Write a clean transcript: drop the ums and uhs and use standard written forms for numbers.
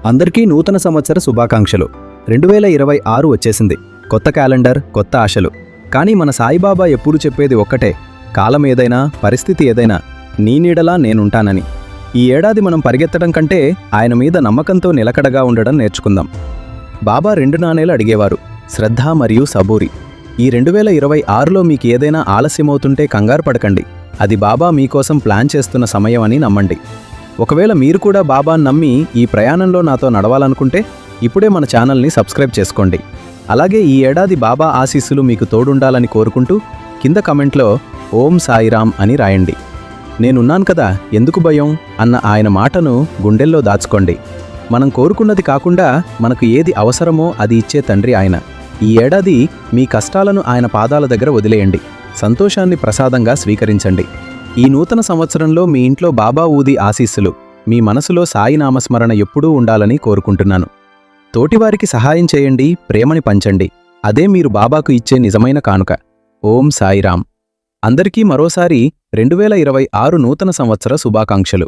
అందరికీ నూతన సంవత్సర శుభాకాంక్షలు. 2026 వచ్చేసింది. కొత్త క్యాలెండర్, కొత్త ఆశలు. కానీ మన సాయిబాబా ఎప్పుడూ చెప్పేది ఒక్కటే, కాలం ఏదైనా, పరిస్థితి ఏదైనా నీ నీడలా నేనుంటానని. ఈ ఏడాది మనం పరిగెత్తడం కంటే ఆయన మీద నమ్మకంతో నిలకడగా ఉండడం నేర్చుకుందాం. బాబా 2 నాణేలు అడిగేవారు, శ్రద్ధ మరియు సబూరి. ఈ 2026లో మీకు ఏదైనా ఆలస్యమవుతుంటే కంగారు పడకండి. అది బాబా మీకోసం ప్లాన్ చేస్తున్న సమయం అని నమ్మండి. ఒకవేళ మీరు కూడా బాబాను నమ్మి ఈ ప్రయాణంలో నాతో నడవాలనుకుంటే ఇప్పుడే మన ఛానల్ని సబ్స్క్రైబ్ చేసుకోండి. అలాగే ఈ ఏడాది బాబా ఆశీస్సులు మీకు తోడుండాలని కోరుకుంటూ కింద కమెంట్లో ఓం సాయిరామ్ అని రాయండి. నేనున్నాను కదా, ఎందుకు భయం అన్న ఆయన మాటను గుండెల్లో దాచుకోండి. మనం కోరుకున్నది కాకుండా మనకు ఏది అవసరమో అది ఇచ్చే తండ్రి ఆయన. ఈ ఏడాది మీ కష్టాలను ఆయన పాదాల దగ్గర వదిలేయండి. సంతోషాన్ని ప్రసాదంగా స్వీకరించండి. ఈ నూతన సంవత్సరంలో మీ ఇంట్లో బాబా ఊది ఆశీస్సులు, మీ మనసులో సాయి నామస్మరణ ఎప్పుడూ ఉండాలని కోరుకుంటున్నాను. తోటివారికి సహాయం చేయండి, ప్రేమని పంచండి. అదే మీరు బాబాకు ఇచ్చే నిజమైన కానుక. ఓం సాయిరామ్. అందరికీ మరోసారి 2026 నూతన సంవత్సర శుభాకాంక్షలు.